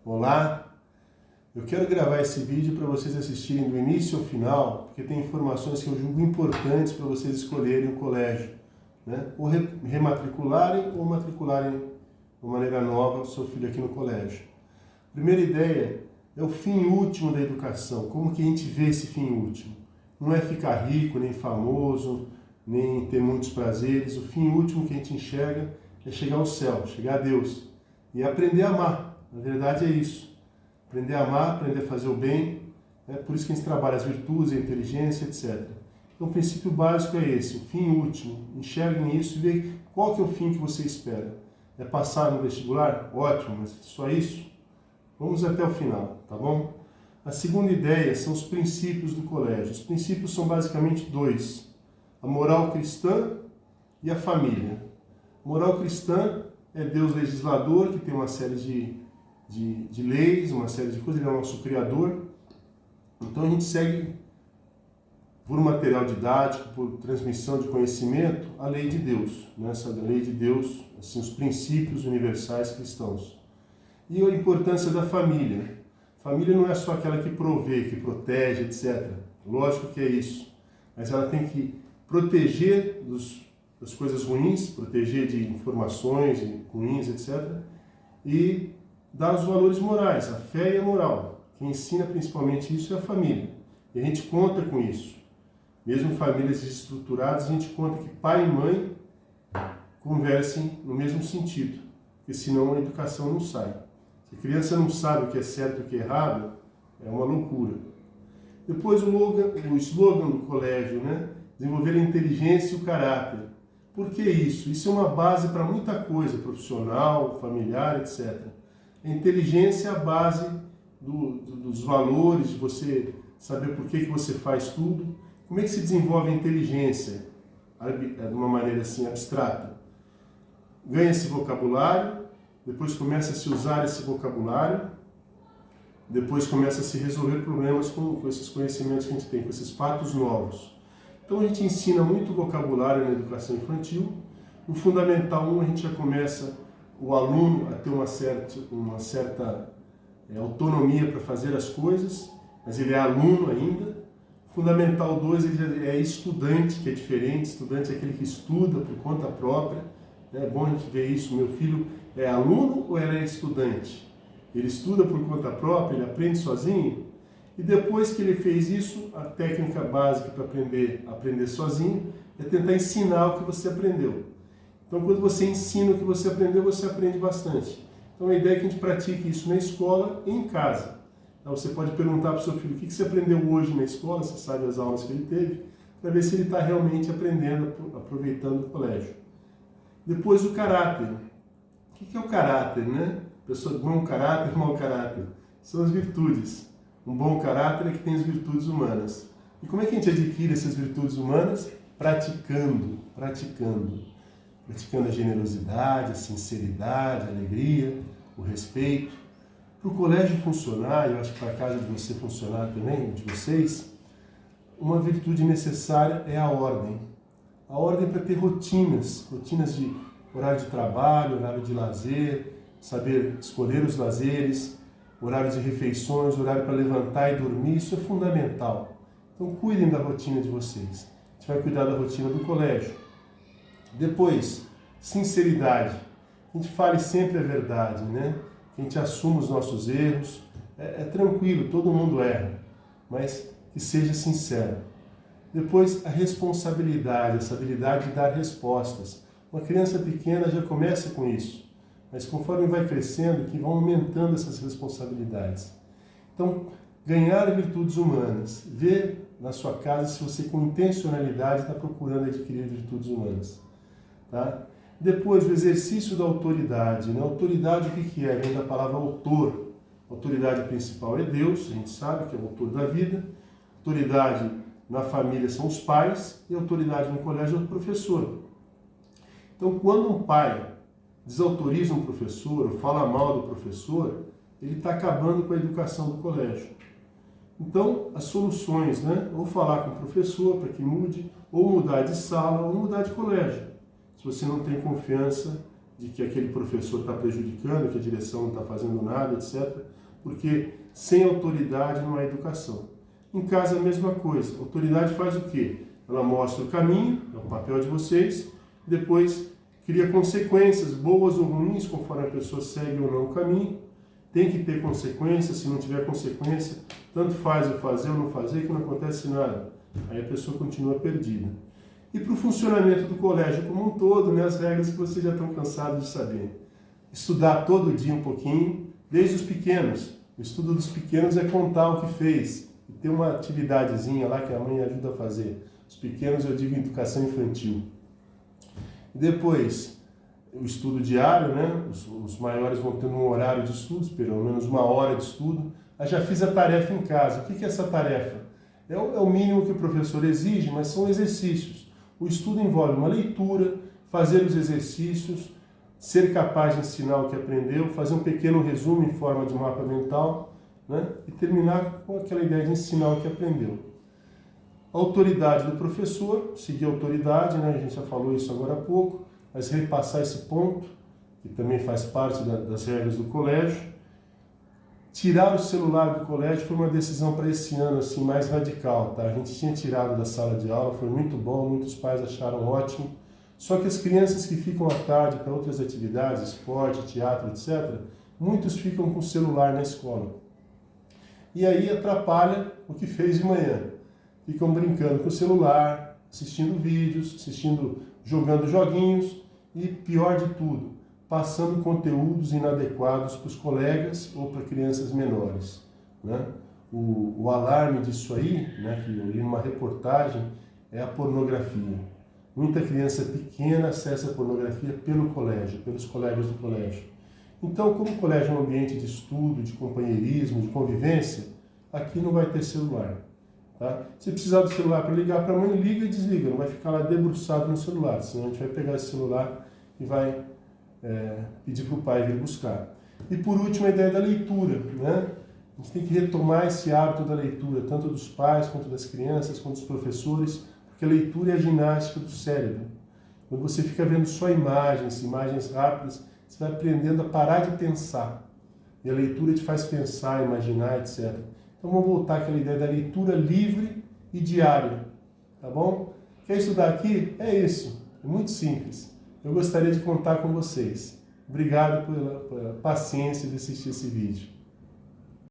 Olá, eu quero gravar esse vídeo para vocês assistirem do início ao final, porque tem informações que eu julgo importantes para vocês escolherem o colégio, né? Ou rematricularem ou matricularem de maneira nova o seu filho aqui no colégio. Primeira ideia é o fim último da educação, como que a gente vê esse fim último. Não é ficar rico, nem famoso, nem ter muitos prazeres. O fim último que a gente enxerga é chegar ao céu, chegar a Deus e aprender a amar. Na verdade é isso. Aprender a amar, aprender a fazer o bem. É por isso que a gente trabalha as virtudes, a inteligência, etc. Então o princípio básico é esse, o fim último. Enxerguem isso e vejam qual que é o fim que você espera. É passar no vestibular? Ótimo, mas só isso? Vamos até o final, tá bom? A segunda ideia são os princípios do colégio. Os princípios são basicamente dois. A moral cristã e a família. Moral cristã é Deus legislador, que tem uma série de leis, uma série de coisas, ele é o nosso criador. Então a gente segue, por material didático, por transmissão de conhecimento, a lei de Deus. Essa lei de Deus, assim, os princípios universais cristãos. E a importância da família. Família não é só aquela que provê, que protege, etc. Lógico que é isso. Mas ela tem que proteger das coisas ruins, proteger de informações ruins, etc. E dar os valores morais, a fé e a moral. Quem ensina principalmente isso é a família. E a gente conta com isso. Mesmo em famílias desestruturadas, a gente conta que pai e mãe conversem no mesmo sentido. Porque senão a educação não sai. Se a criança não sabe o que é certo e o que é errado, é uma loucura. Depois o slogan do colégio, né? Desenvolver a inteligência e o caráter. Por que isso? Isso é uma base para muita coisa, profissional, familiar, etc. A inteligência é a base dos valores, de você saber por que você faz tudo. Como é que se desenvolve a inteligência? De uma maneira assim, abstrata. Ganha-se vocabulário, depois começa a se usar esse vocabulário, depois começa a se resolver problemas com esses conhecimentos que a gente tem, com esses fatos novos. Então a gente ensina muito vocabulário na educação infantil. No Fundamental 1 a gente já começa o aluno a ter uma certa autonomia para fazer as coisas, mas ele é aluno ainda. Fundamental 2 ele já é estudante, que é diferente. Estudante é aquele que estuda por conta própria. É bom a gente ver isso. Meu filho é aluno ou ele é estudante? Ele estuda por conta própria, ele aprende sozinho? E depois que ele fez isso, a técnica básica para aprender sozinho é tentar ensinar o que você aprendeu. Então, quando você ensina o que você aprendeu, você aprende bastante. Então, a ideia é que a gente pratique isso na escola e em casa. Então, você pode perguntar para o seu filho o que você aprendeu hoje na escola, você sabe as aulas que ele teve, para ver se ele está realmente aprendendo, aproveitando o colégio. Depois, o caráter. O que é o caráter, né? Pessoa de bom caráter, mau caráter. São as virtudes. Um bom caráter é que tem as virtudes humanas. E como é que a gente adquire essas virtudes humanas? Praticando a generosidade, a sinceridade, a alegria, o respeito. Para o colégio funcionar, eu acho que para a casa de você funcionar também, de vocês, uma virtude necessária é a ordem. A ordem para ter rotinas de horário de trabalho, horário de lazer, saber escolher os lazeres, horário de refeições, horário para levantar e dormir, isso é fundamental. Então cuidem da rotina de vocês. A gente vai cuidar da rotina do colégio. Depois, sinceridade. A gente fale sempre a verdade, né? Que a gente assuma os nossos erros. É tranquilo, todo mundo erra, mas que seja sincero. Depois, a responsabilidade, essa habilidade de dar respostas. Uma criança pequena já começa com isso. Mas conforme vai crescendo, que vão aumentando essas responsabilidades. Então, ganhar virtudes humanas. Ver na sua casa se você, com intencionalidade, está procurando adquirir virtudes humanas. Tá? Depois, o exercício da autoridade. Né? Autoridade, o que é? Vem da palavra autor. A autoridade principal é Deus, a gente sabe que é o autor da vida. Autoridade na família são os pais e a autoridade no colégio é o professor. Então, quando um pai desautoriza um professor ou fala mal do professor, ele está acabando com a educação do colégio. Então, as soluções, né? Ou falar com o professor para que mude, ou mudar de sala, ou mudar de colégio. Se você não tem confiança de que aquele professor está prejudicando, que a direção não está fazendo nada, etc. Porque sem autoridade não há educação. Em casa a mesma coisa. A autoridade faz o quê? Ela mostra o caminho, é o papel de vocês, depois cria consequências, boas ou ruins, conforme a pessoa segue ou não o caminho. Tem que ter consequências, se não tiver consequência, tanto faz eu fazer ou não fazer, que não acontece nada. Aí a pessoa continua perdida. E para o funcionamento do colégio como um todo, né, as regras que vocês já estão cansados de saber. Estudar todo dia um pouquinho, desde os pequenos. O estudo dos pequenos é contar o que fez. E ter uma atividadezinha lá que a mãe ajuda a fazer. Os pequenos eu digo educação infantil. E depois, o estudo diário, né? Os maiores vão tendo um horário de estudos, pelo menos 1 hora de estudo. Eu já fiz a tarefa em casa. O que é essa tarefa? É o mínimo que o professor exige, mas são exercícios. O estudo envolve uma leitura, fazer os exercícios, ser capaz de ensinar o que aprendeu, fazer um pequeno resumo em forma de mapa mental, né? E terminar com aquela ideia de ensinar o que aprendeu. A autoridade do professor, seguir a autoridade, né? A gente já falou isso agora há pouco, mas repassar esse ponto, que também faz parte das regras do colégio. Tirar o celular do colégio foi uma decisão para esse ano assim, mais radical. Tá? A gente tinha tirado da sala de aula, foi muito bom, muitos pais acharam ótimo. Só que as crianças que ficam à tarde para outras atividades, esporte, teatro, etc., muitos ficam com o celular na escola. E aí atrapalha o que fez de manhã. Ficam brincando com o celular, assistindo vídeos, jogando joguinhos e, pior de tudo, passando conteúdos inadequados para os colegas ou para crianças menores. Né? O alarme disso aí, né, que eu li numa reportagem, é a pornografia. Muita criança pequena acessa a pornografia pelo colégio, pelos colegas do colégio. Então, como o colégio é um ambiente de estudo, de companheirismo, de convivência, aqui não vai ter celular. Tá? Se precisar do celular para ligar para a mãe, liga e desliga. Não vai ficar lá debruçado no celular, senão a gente vai pegar esse celular e vai pedir para o pai vir buscar. E por último, a ideia da leitura. Né? A gente tem que retomar esse hábito da leitura, tanto dos pais, quanto das crianças, quanto dos professores, porque a leitura é a ginástica do cérebro. Quando você fica vendo só imagens rápidas, você vai aprendendo a parar de pensar. E a leitura te faz pensar, imaginar, etc. Então vamos voltar àquela ideia da leitura livre e diária. Tá bom? Quer estudar aqui? É isso. É muito simples. Eu gostaria de contar com vocês. Obrigado pela paciência de assistir esse vídeo.